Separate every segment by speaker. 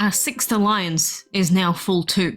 Speaker 1: our 6th alliance is now full too.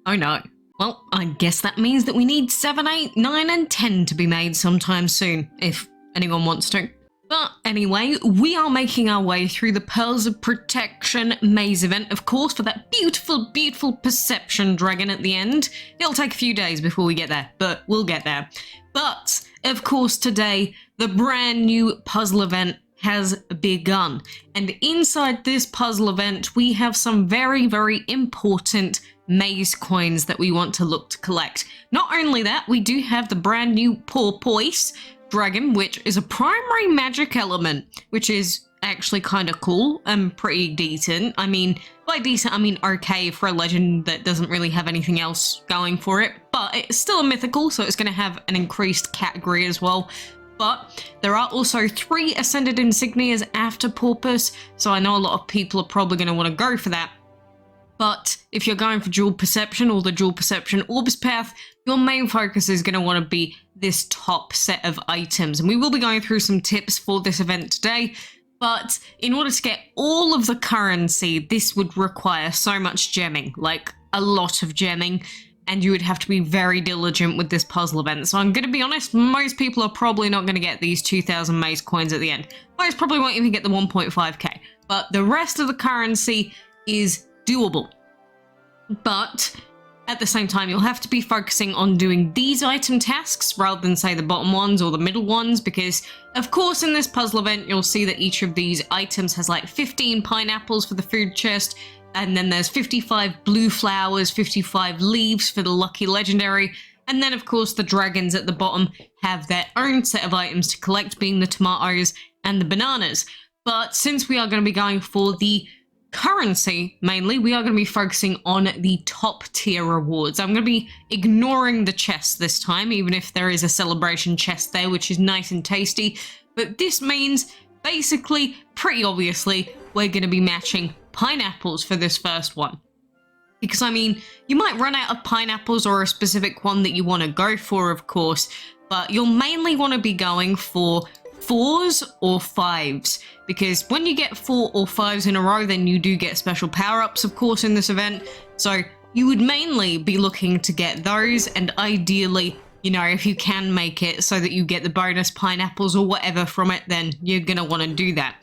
Speaker 1: Oh no. Well, I guess that means that we need 7, 8, 9, and 10 to be made sometime soon, if anyone wants to. But anyway, we are making our way through the Pearls of Protection maze event, of course, for that beautiful, beautiful perception dragon at the end. It'll take a few days before we get there, but we'll get there. But, of course, today, the brand new puzzle event has begun. And inside this puzzle event, we have some very, very important maze coins that we want to look to collect. Not only that, we do have the brand new Porpoise dragon, which is a primary magic element, which is actually kind of cool and pretty decent. I mean, by decent, I mean okay for a legend that doesn't really have anything else going for it, but it's still a mythical, so it's going to have an increased category as well. But there are also 3 ascended insignias after Porpoise, so I know a lot of people are probably going to want to go for that. But if you're going for dual perception or the dual perception orbs path, your main focus is going to want to be this top set of items. And we will be going through some tips for this event today. But in order to get all of the currency, this would require so much gemming, like a lot of gemming. And you would have to be very diligent with this puzzle event. So I'm going to be honest, most people are probably not going to get these 2,000 maze coins at the end. Most probably won't even get the 1.5k. But the rest of the currency is doable. But at the same time, you'll have to be focusing on doing these item tasks rather than, say, the bottom ones or the middle ones, because of course in this puzzle event you'll see that each of these items has like 15 pineapples for the food chest, and then there's 55 blue flowers, 55 leaves for the lucky legendary, and then of course the dragons at the bottom have their own set of items to collect, being the tomatoes and the bananas. But since we are going to be going for the currency mainly, we are going to be focusing on the top tier rewards. I'm going to be ignoring the chests this time, even if there is a celebration chest there, which is nice and tasty. But this means basically, pretty obviously, we're going to be matching pineapples for this first one. Because I mean, you might run out of pineapples or a specific one that you want to go for, of course, but you'll mainly want to be going for 4s or 5s, because when you get 4 or 5s in a row, then you do get special power-ups, of course, in this event. So you would mainly be looking to get those, and ideally, you know, if you can make it so that you get the bonus pineapples or whatever from it, then you're gonna want to do that.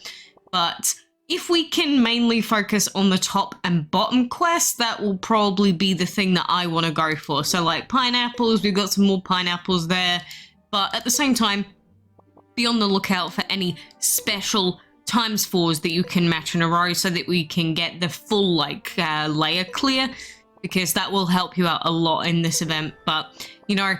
Speaker 1: But if we can mainly focus on the top and bottom quests, that will probably be the thing that I want to go for. So like pineapples, we've got some more pineapples there, but at the same time, be on the lookout for any special ×4s that you can match in a row so that we can get the full like layer clear, because that will help you out a lot in this event. But you know,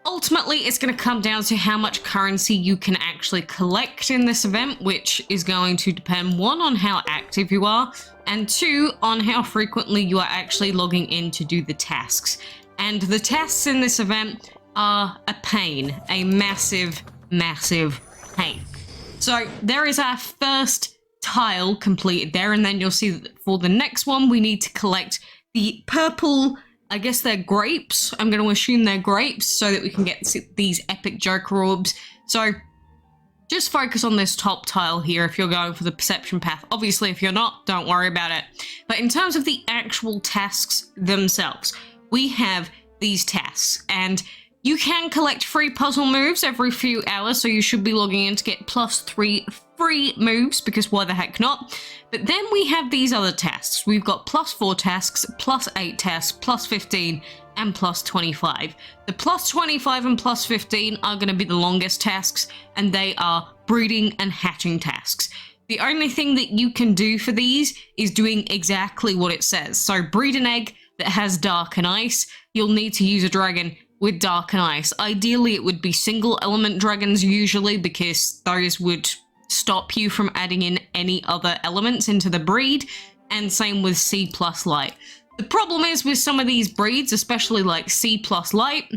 Speaker 1: ultimately it's going to come down to how much currency you can actually collect in this event, which is going to depend 1 on how active you are, and 2 on how frequently you are actually logging in to do the tasks. And the tasks in this event are a pain, a massive pain. So there is our first tile completed there, and then you'll see that for the next one we need to collect the purple, I guess they're grapes. I'm going to assume they're grapes so that we can get these epic Joker orbs. So just focus on this top tile here if you're going for the perception path. Obviously, if you're not, don't worry about it. But in terms of the actual tasks themselves, we have these tasks, and you can collect free puzzle moves every few hours, so you should be logging in to get +3 free moves, because why the heck not? But then we have these other tasks. We've got +4 tasks, +8 tasks, +15, and +25. The +25 and +15 are going to be the longest tasks, and they are breeding and hatching tasks. The only thing that you can do for these is doing exactly what it says. So breed an egg that has dark and ice. You'll need to use a dragon with dark and ice. Ideally, it would be single element dragons usually, because those would stop you from adding in any other elements into the breed, and same with C+ light. The problem is with some of these breeds, especially like C+ light,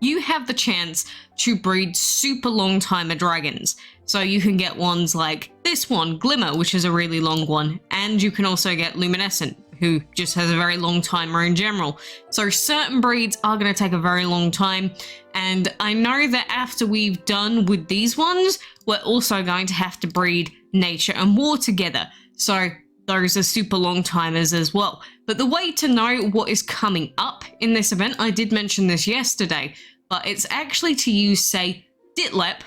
Speaker 1: you have the chance to breed super long timer dragons. So you can get ones like this one, Glimmer, which is a really long one, and you can also get Luminescent, who just has a very long timer in general. So certain breeds are going to take a very long time, and I know that after we've done with these ones, we're also going to have to breed nature and war together. So those are super long timers as well. But the way to know what is coming up in this event, I did mention this yesterday, but it's actually to use, say, Ditlep.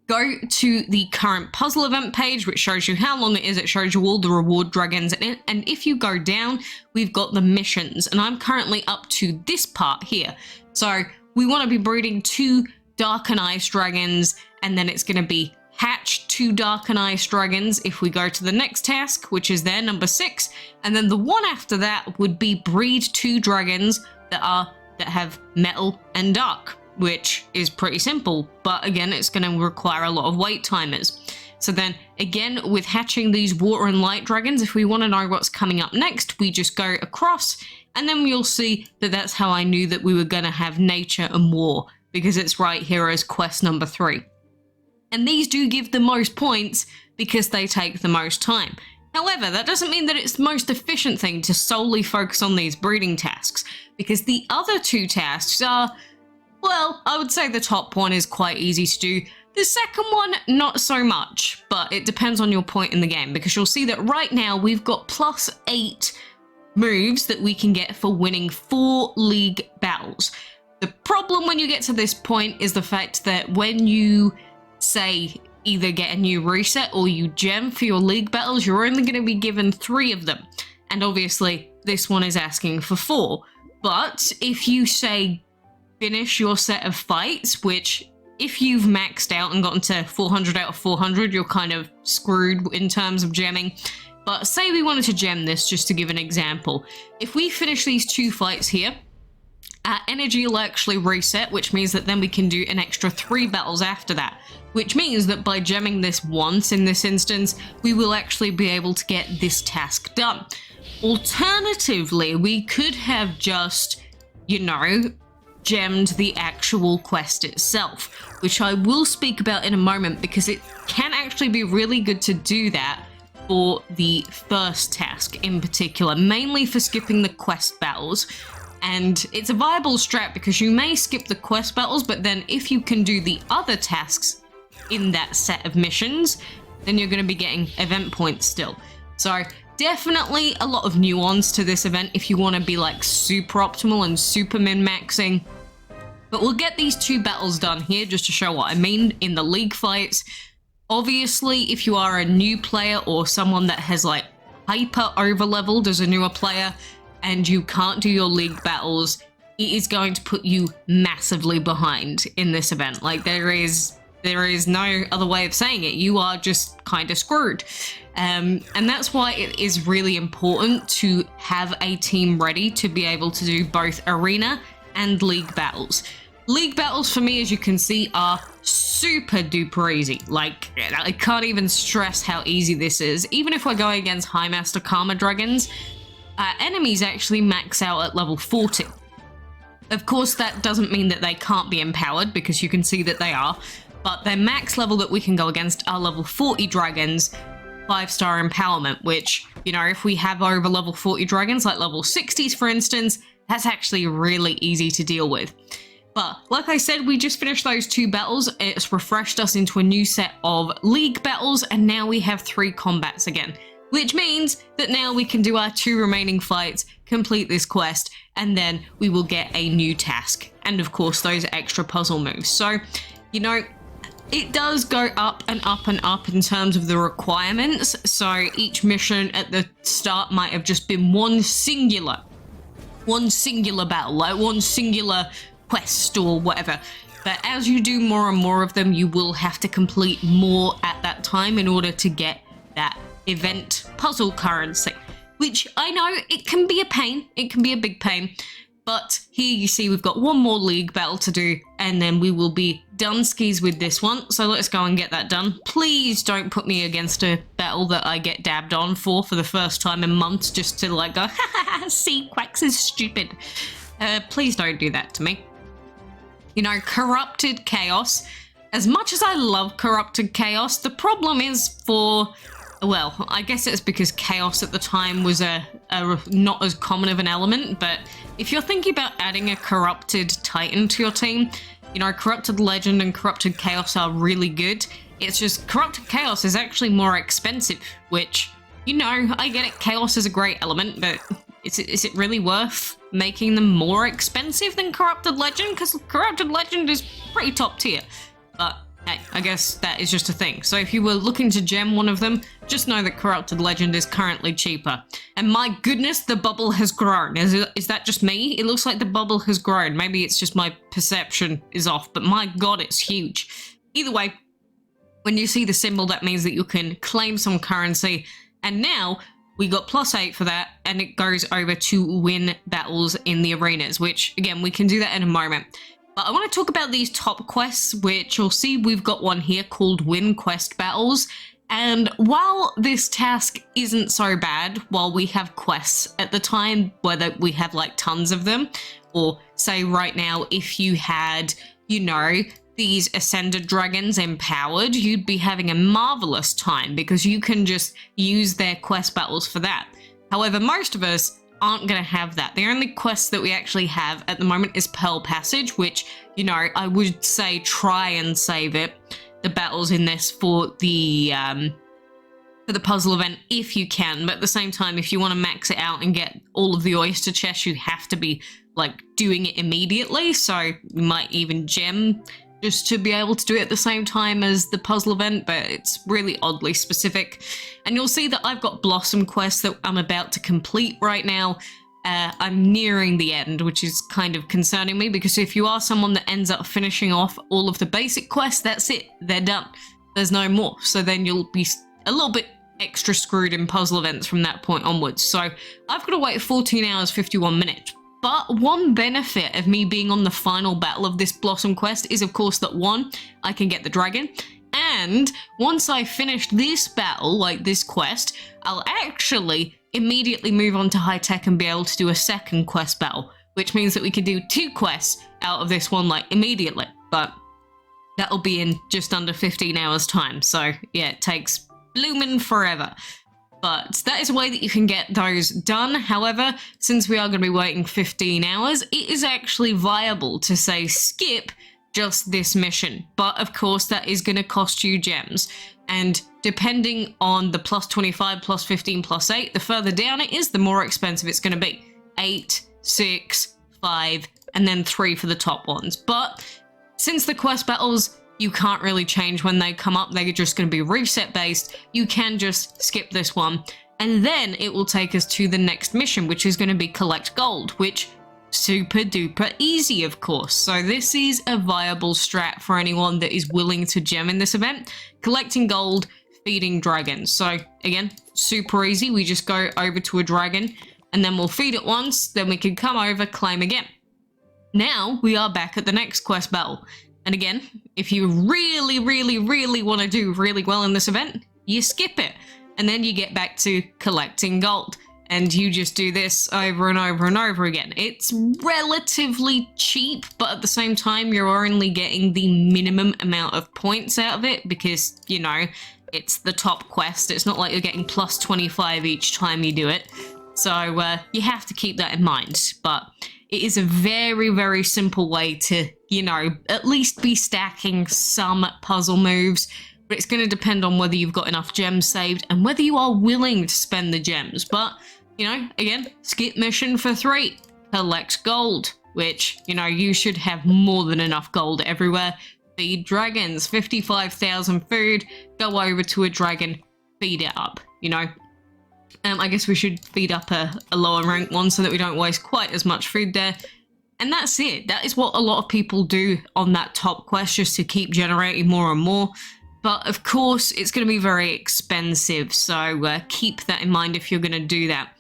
Speaker 1: Go to the current puzzle event page, which shows you how long it is. It shows you all the reward dragons in it. And if you go down, we've got the missions. And I'm currently up to this part here. So we want to be breeding 2 dark and ice dragons, and then it's going to be hatch 2 dark and ice dragons if we go to the next task, which is there, number 6. And then the one after that would be breed 2 dragons that have metal and dark, which is pretty simple, but again, it's going to require a lot of wait timers. So then again, with hatching these water and light dragons, if we want to know what's coming up next, we just go across, and then we'll see that that's how I knew that we were going to have nature and war, because it's right here as quest number 3. And these do give the most points because they take the most time. However, that doesn't mean that it's the most efficient thing to solely focus on these breeding tasks, because the other 2 tasks are, well, I would say the top one is quite easy to do. The second one, not so much, but it depends on your point in the game, because you'll see that right now we've got +8 moves that we can get for winning 4 league battles. The problem when you get to this point is the fact that when you, say, either get a new reset or you gem for your league battles, you're only going to be given 3 of them. And obviously, this one is asking for 4. But if you, say, finish your set of fights, which if you've maxed out and gotten to 400 out of 400, you're kind of screwed in terms of gemming. But say we wanted to gem this, just to give an example. If we finish these 2 fights here, our energy will actually reset, which means that then we can do an extra 3 battles after that. Which means that by gemming this once in this instance, we will actually be able to get this task done. Alternatively, we could have just, you know, gemmed the actual quest itself, which I will speak about in a moment, because it can actually be really good to do that for the first task in particular, mainly for skipping the quest battles. And it's a viable strat because you may skip the quest battles, but then if you can do the other tasks in that set of missions, then you're going to be getting event points still. So definitely a lot of nuance to this event if you want to be like super optimal and super min-maxing. But we'll get these 2 battles done here just to show what I mean in the league fights. Obviously, if you are a new player or someone that has like hyper over-leveled as a newer player and you can't do your league battles, it is going to put you massively behind in this event. Like there is no other way of saying it. You are just kind of screwed. And that's why it is really important to have a team ready to be able to do both arena and league battles. League battles for me, as you can see, are super duper easy. Like, I can't even stress how easy this is. Even if we're going against High Master Karma Dragons, enemies actually max out at level 40. Of course, that doesn't mean that they can't be empowered, because you can see that they are. But their max level that we can go against are level 40 dragons, 5-star empowerment, which, you know, if we have over level 40 dragons, like level 60s for instance, that's actually really easy to deal with. But like I said, we just finished those 2 battles. It's refreshed us into a new set of league battles, and now we have 3 combats again, which means that now we can do our 2 remaining fights, complete this quest, and then we will get a new task. And of course, those extra puzzle moves. So, you know, it does go up and up and up in terms of the requirements. So each mission at the start might have just been one singular battle, like one singular quest or whatever. But as you do more and more of them, you will have to complete more at that time in order to get that event puzzle currency, which I know it can be a pain. It can be a big pain. But here you see we've got 1 more league battle to do, and then we will be done skis with this one. So let's go and get that done. Please don't put me against a battle that I get dabbed on for the first time in months, just to like go, ha ha ha, see, Quacks is stupid. Please don't do that to me. You know, Corrupted Chaos. As much as I love Corrupted Chaos, the problem is for... Well, I guess it's because Chaos at the time was a not as common of an element, but if you're thinking about adding a Corrupted Titan to your team, you know, Corrupted Legend and Corrupted Chaos are really good. It's just Corrupted Chaos is actually more expensive, which you know, I get it, chaos is a great element, but is it really worth making them more expensive than Corrupted Legend? Because Corrupted Legend is pretty top tier. But hey, I guess that is just a thing. So if you were looking to gem one of them, just know that Corrupted Legend is currently cheaper. And my goodness, the bubble has grown. Is that just me? It looks like the bubble has grown. Maybe it's just my perception is off, but my god, it's huge. Either way, when you see the symbol, that means that you can claim some currency. And now we got +8 for that, and it goes over to win battles in the arenas, which again, we can do that in a moment. But I want to talk about these top quests, which you'll see we've got one here called Win Quest Battles. And while this task isn't so bad, while we have quests at the time, whether we have like tons of them, or say right now, if you had, you know, these Ascended Dragons empowered, you'd be having a marvelous time because you can just use their quest battles for that. However, most of us aren't going to have that. The only quest that we actually have at the moment is Pearl Passage, which, you know, I would say try and save it, the battles in this for the puzzle event if you can, but at the same time, if you want to max it out and get all of the oyster chests, you have to be like doing it immediately, so you might even gem just to be able to do it at the same time as the puzzle event, but it's really oddly specific. And you'll see that I've got Blossom quests that I'm about to complete right now. I'm nearing the end, which is kind of concerning me, because if you are someone that ends up finishing off all of the basic quests, that's it, they're done. There's no more, so then you'll be a little bit extra screwed in puzzle events from that point onwards. So I've got to wait 14 hours, 51 minutes. But one benefit of me being on the final battle of this Blossom quest is, of course, that one, I can get the dragon, and once I finish this battle, like this quest, I'll actually immediately move on to high tech and be able to do a second quest battle, which means that we can do 2 quests out of this one, like, immediately. But that'll be in just under 15 hours time, so yeah, it takes bloomin' forever. But that is a way that you can get those done. However, since we are going to be waiting 15 hours, it is actually viable to say skip just this mission. But of course, that is going to cost you gems. And depending on the +25, +15, +8, the further down it is, the more expensive it's going to be. 8, 6, 5, and then 3 for the top ones. But since the quest battles, you can't really change when they come up, they're just going to be reset based, you can just skip this one, and then it will take us to the next mission, which is going to be collect gold, which super duper easy, of course. So this is a viable strat for anyone that is willing to gem in this event. Collecting gold, feeding dragons. So again, super easy, we just go over to a dragon, and then we'll feed it once, then we can come over, claim again. Now we are back at the next quest battle. And again, if you really, really, really want to do really well in this event, you skip it. And then you get back to collecting gold. And you just do this over and over and over again. It's relatively cheap, but at the same time, you're only getting the minimum amount of points out of it because, you know, it's the top quest. It's not like you're getting +25 each time you do it. So you have to keep that in mind. But it is a very, very simple way to, you know, at least be stacking some puzzle moves. But it's going to depend on whether you've got enough gems saved and whether you are willing to spend the gems. But, you know, again, skip mission for 3. Collect gold, which, you know, you should have more than enough gold everywhere. Feed dragons, 55,000 food, go over to a dragon, feed it up, you know. I guess we should feed up a lower rank one so that we don't waste quite as much food there. And that's it. That is what a lot of people do on that top quest, just to keep generating more and more. But of course, it's going to be very expensive, so keep that in mind if you're going to do that.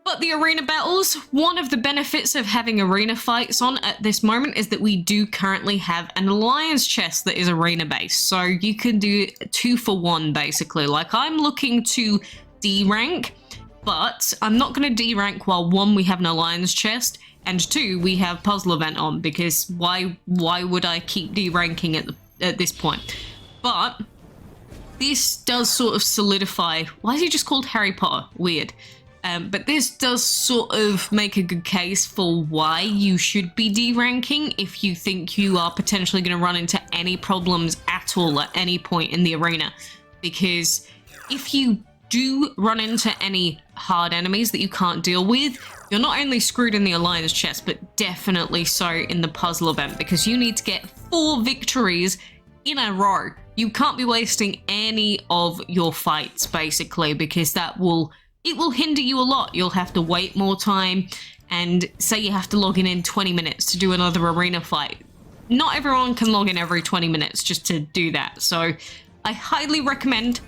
Speaker 1: But the arena battles, one of the benefits of having arena fights on at this moment is that we do currently have an alliance chest that is arena based. So you can do 2 for 1 basically. Like, I'm looking to D rank, but I'm not going to D rank while 1, we have an alliance chest, and 2, we have puzzle event on, because why would I keep D ranking at this point? But this does sort of solidify, why is he just called Harry Potter? Weird. But this does sort of make a good case for why you should be D-ranking if you think you are potentially going to run into any problems at all at any point in the arena. Because if you do run into any hard enemies that you can't deal with, you're not only screwed in the Alliance chest, but definitely so in the puzzle event, because you need to get 4 victories in a row. You can't be wasting any of your fights, basically, because it will hinder you a lot. You'll have to wait more time, and say you have to log in 20 minutes to do another arena fight. Not everyone can log in every 20 minutes just to do that, so I highly recommend,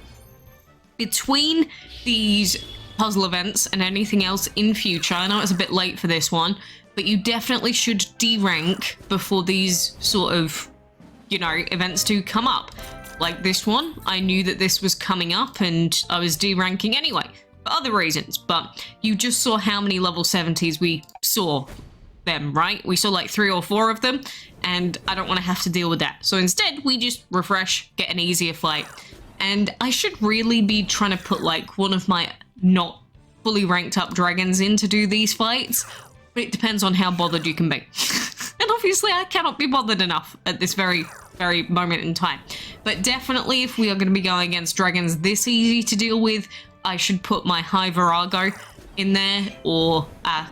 Speaker 1: between these puzzle events and anything else in future, I know it's a bit late for this one, but you definitely should D-rank before these sort of, you know, events do come up. Like this one, I knew that this was coming up and I was D-ranking anyway, for other reasons, but you just saw how many level 70s we saw them, right? We saw like 3 or 4 of them, and I don't want to have to deal with that. So instead, we just refresh, get an easier fight. And I should really be trying to put like one of my not fully ranked up dragons in to do these fights, but it depends on how bothered you can be. And obviously I cannot be bothered enough at this very moment in time. But definitely if we are going to be going against dragons this easy to deal with, I should put my High Virago in there, or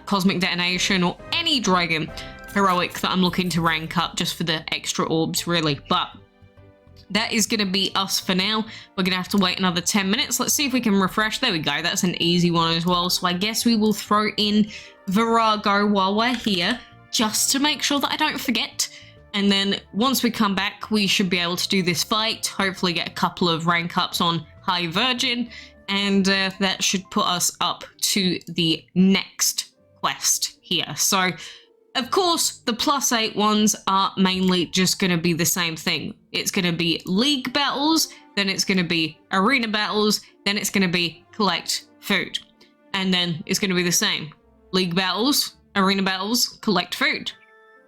Speaker 1: Cosmic Detonation, or any dragon heroic that I'm looking to rank up just for the extra orbs, really. But that is going to be us for now. We're going to have to wait another 10 minutes. Let's see if we can refresh. There we go. That's an easy one as well. So I guess we will throw in Virago while we're here, just to make sure that I don't forget. And then once we come back, we should be able to do this fight, hopefully get a couple of rank ups on High Virgin, and that should put us up to the next quest here. So of course, the +8 ones are mainly just going to be the same thing. It's going to be league battles, then it's going to be arena battles, then it's going to be collect food. And then it's going to be the same. League battles, arena battles, collect food.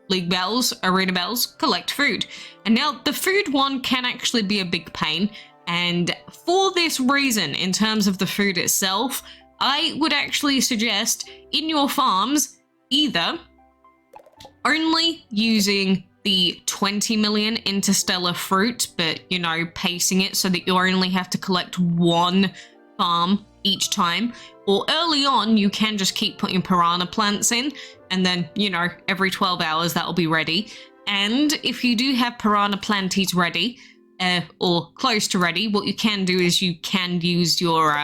Speaker 1: League battles, arena battles, collect food. And now the food one can actually be a big pain. And for this reason, in terms of the food itself, I would actually suggest in your farms either only using the 20 million interstellar fruit, but, you know, pacing it so that you only have to collect 1 farm each time. Or early on, you can just keep putting piranha plants in, and then, you know, every 12 hours that'll be ready. And if you do have piranha planties ready, or close to ready, what you can do is you can use your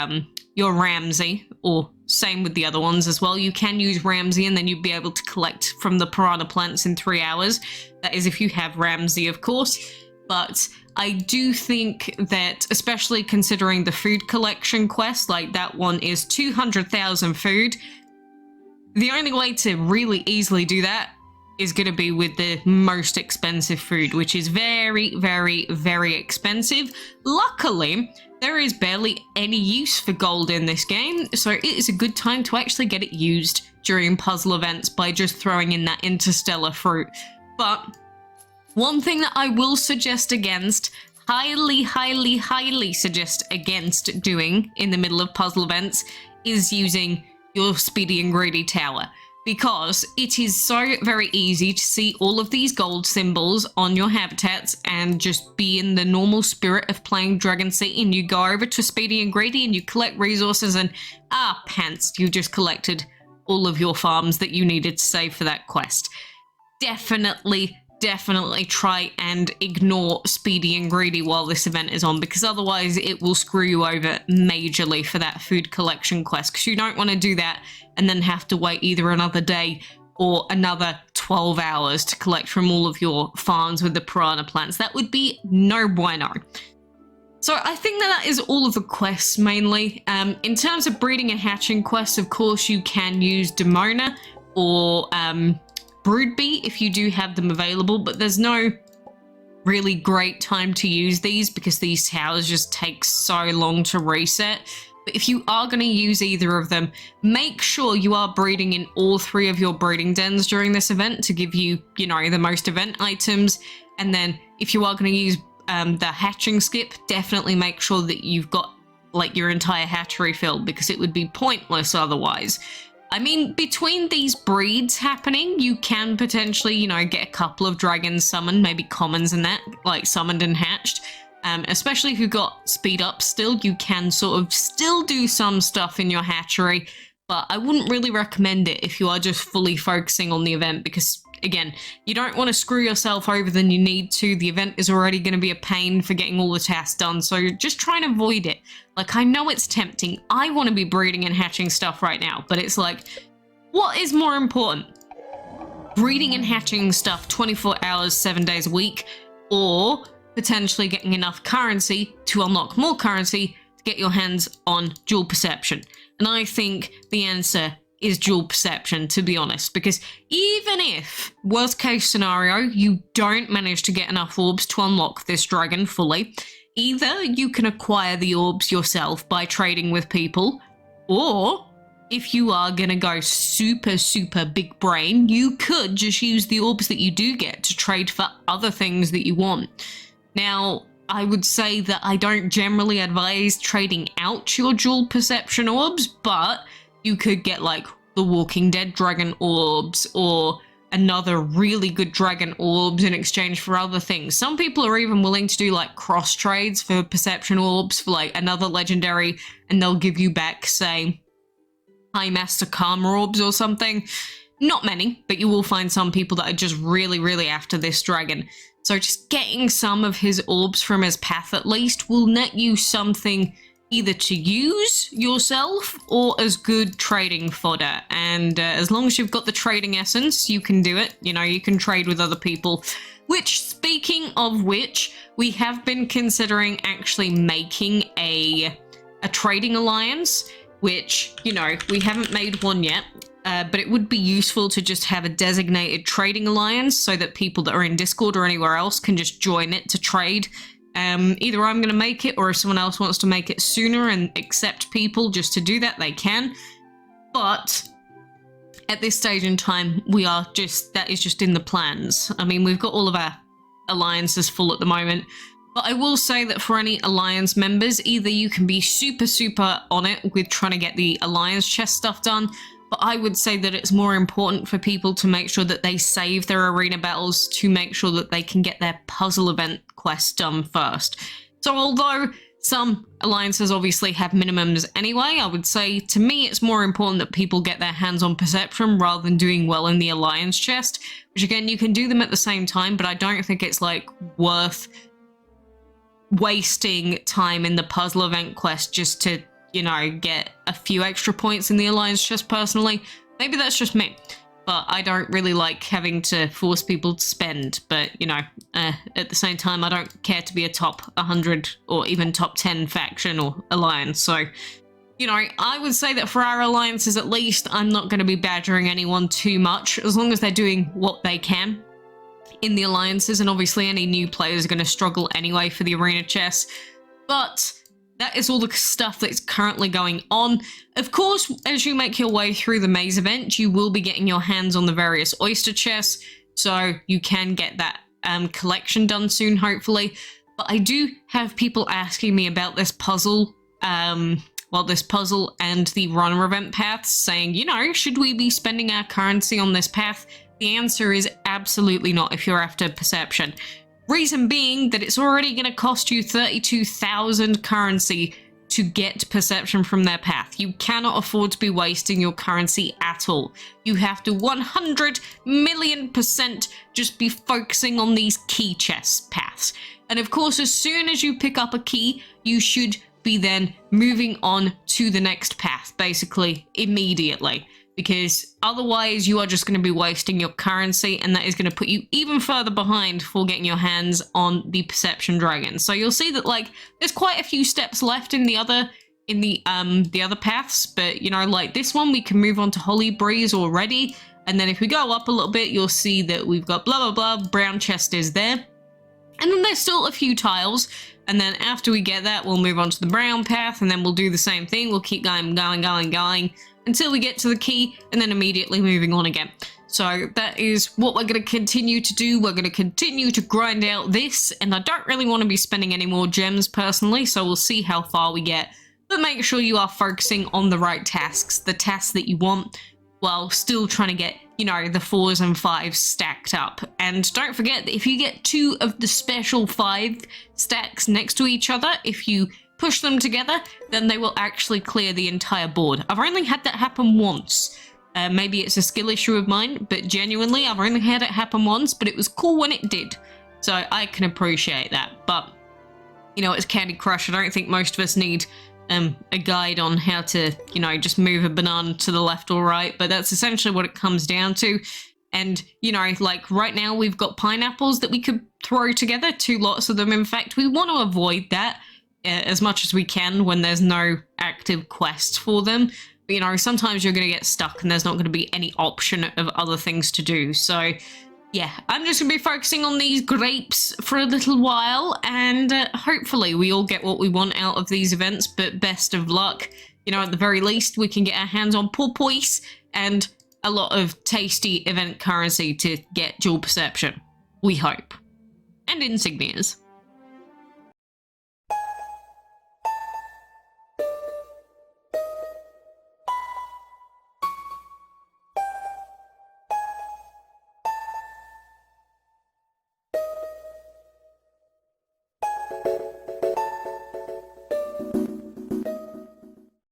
Speaker 1: Ramsey, or same with the other ones as well. You can use Ramsey, and then you'd be able to collect from the piranha plants in 3 hours. That is if you have Ramsey, of course. But I do think that, especially considering the food collection quest, like that one is 200,000 food, the only way to really easily do that is going to be with the most expensive food, which is very, very, very expensive. Luckily, there is barely any use for gold in this game, so it is a good time to actually get it used during puzzle events by just throwing in that interstellar fruit. But one thing that I will suggest against, highly, highly, highly suggest against doing in the middle of puzzle events, is using your Speedy and Greedy Tower. Because it is so very easy to see all of these gold symbols on your habitats and just be in the normal spirit of playing Dragon City, and you go over to Speedy and Greedy and you collect resources, and pants, you just collected all of your farms that you needed to save for that quest. Definitely try and ignore Speedy and Greedy while this event is on, because otherwise it will screw you over majorly for that food collection quest, because you don't want to do that and then have to wait either another day or another 12 hours to collect from all of your farms with the piranha plants. That would be no bueno. So I think that is all of the quests mainly. In terms of breeding and hatching quests, of course, you can use Demona or Broodbee if you do have them available, but there's no really great time to use these because these towers just take so long to reset. But if you are going to use either of them, make sure you are breeding in all 3 of your breeding dens during this event to give you, you know, the most event items. And then if you are going to use the hatching skip, definitely make sure that you've got like your entire hatchery filled, because it would be pointless otherwise. I mean, between these breeds happening, you can potentially, you know, get a couple of dragons summoned, maybe commons and that, like summoned and hatched. Especially if you've got speed up still, you can sort of still do some stuff in your hatchery, but I wouldn't really recommend it if you are just fully focusing on the event because, again, you don't want to screw yourself over than you need to. The event is already going to be a pain for getting all the tasks done, so just try and avoid it. Like, I know it's tempting. I want to be breeding and hatching stuff right now, but it's like, what is more important? Breeding and hatching stuff 24 hours, 7 days a week, or potentially getting enough currency to unlock more currency to get your hands on dual perception? And I think the answer is dual perception, to be honest, because even if, worst case scenario, you don't manage to get enough orbs to unlock this dragon fully, either you can acquire the orbs yourself by trading with people, or if you are gonna go super big brain, you could just use the orbs that you do get to trade for other things that you want. Now, I would say that I don't generally advise trading out your dual perception orbs, but you could get like the Walking Dead dragon orbs or another really good dragon orbs in exchange for other things. Some people are even willing to do like cross trades for perception orbs for like another legendary, and they'll give you back, say, High Master Karma orbs or something. Not many, but you will find some people that are just really after this dragon. So just getting some of his orbs from his path at least will net you something either to use yourself or as good trading fodder. And as long as you've got the trading essence, you can do it. You know, you can trade with other people. Which, speaking of which, we have been considering actually making a trading alliance, which, you know, we haven't made one yet. But it would be useful to just have a designated trading alliance so that people that are in Discord or anywhere else can just join it to trade. Either I'm going to make it, or if someone else wants to make it sooner and accept people just to do that, they can. But at this stage in time, that is just in the plans. I mean, we've got all of our alliances full at the moment. But I will say that for any alliance members, either you can be super on it with trying to get the alliance chest stuff done, but I would say that it's more important for people to make sure that they save their arena battles to make sure that they can get their puzzle event quest done first. So although some alliances obviously have minimums anyway, I would say to me it's more important that people get their hands on perception rather than doing well in the alliance chest, which again, you can do them at the same time, but I don't think it's like worth wasting time in the puzzle event quest just to, you know, get a few extra points in the alliance chest personally. Maybe that's just me, but I don't really like having to force people to spend. But, you know, at the same time, I don't care to be a top 100 or even top 10 faction or alliance. So, you know, I would say that for our alliances at least, I'm not going to be badgering anyone too much, as long as they're doing what they can in the alliances. And obviously any new players are going to struggle anyway for the arena chest. But that is all the stuff that's currently going on. Of course, as you make your way through the maze event, you will be getting your hands on the various oyster chests, so you can get that collection done soon, hopefully. But I do have people asking me about this puzzle, this puzzle and the runner event paths, saying, you know, should we be spending our currency on this path? The answer is absolutely not if you're after perception. Reason being that it's already going to cost you 32,000 currency to get perception from their path. You cannot afford to be wasting your currency at all. You have to 100 million% just be focusing on these key chest paths. And of course, as soon as you pick up a key, you should be then moving on to the next path, basically immediately. Because otherwise you are just going to be wasting your currency, and that is going to put you even further behind for getting your hands on the perception dragon. So you'll see that, like, there's quite a few steps left in the other paths, but, you know, like this one we can move on to Holy Breeze already, and then if we go up a little bit, you'll see that we've got blah blah blah, brown chest is there, and then there's still a few tiles. And then after we get that, we'll move on to the brown path, and then we'll do the same thing. We'll keep going until we get to the key, and then immediately moving on again. So that is what we're going to continue to do. We're going to continue to grind out this, and I don't really want to be spending any more gems personally, so we'll see how far we get. But make sure you are focusing on the right tasks, the tasks that you want. while still trying to get, you know, the 4s and 5s stacked up. And don't forget that if you get 2 of the special 5 stacks next to each other, if you push them together, then they will actually clear the entire board. I've only had that happen once. Maybe it's a skill issue of mine, but genuinely, I've only had it happen once, but it was cool when it did. So I can appreciate that. But, you know, it's Candy Crush. I don't think most of us need a guide on how to, you know, just move a banana to the left or right, but that's essentially what it comes down to. And, you know, like right now we've got pineapples that we could throw together, 2 lots of them. In fact, we want to avoid that as much as we can when there's no active quests for them. But, you know, sometimes you're going to get stuck and there's not going to be any option of other things to do. So, yeah, I'm just going to be focusing on these grapes for a little while, and hopefully we all get what we want out of these events, but best of luck. You know, at the very least, we can get our hands on Porpoise and a lot of tasty event currency to get dual perception. We hope. And insignias.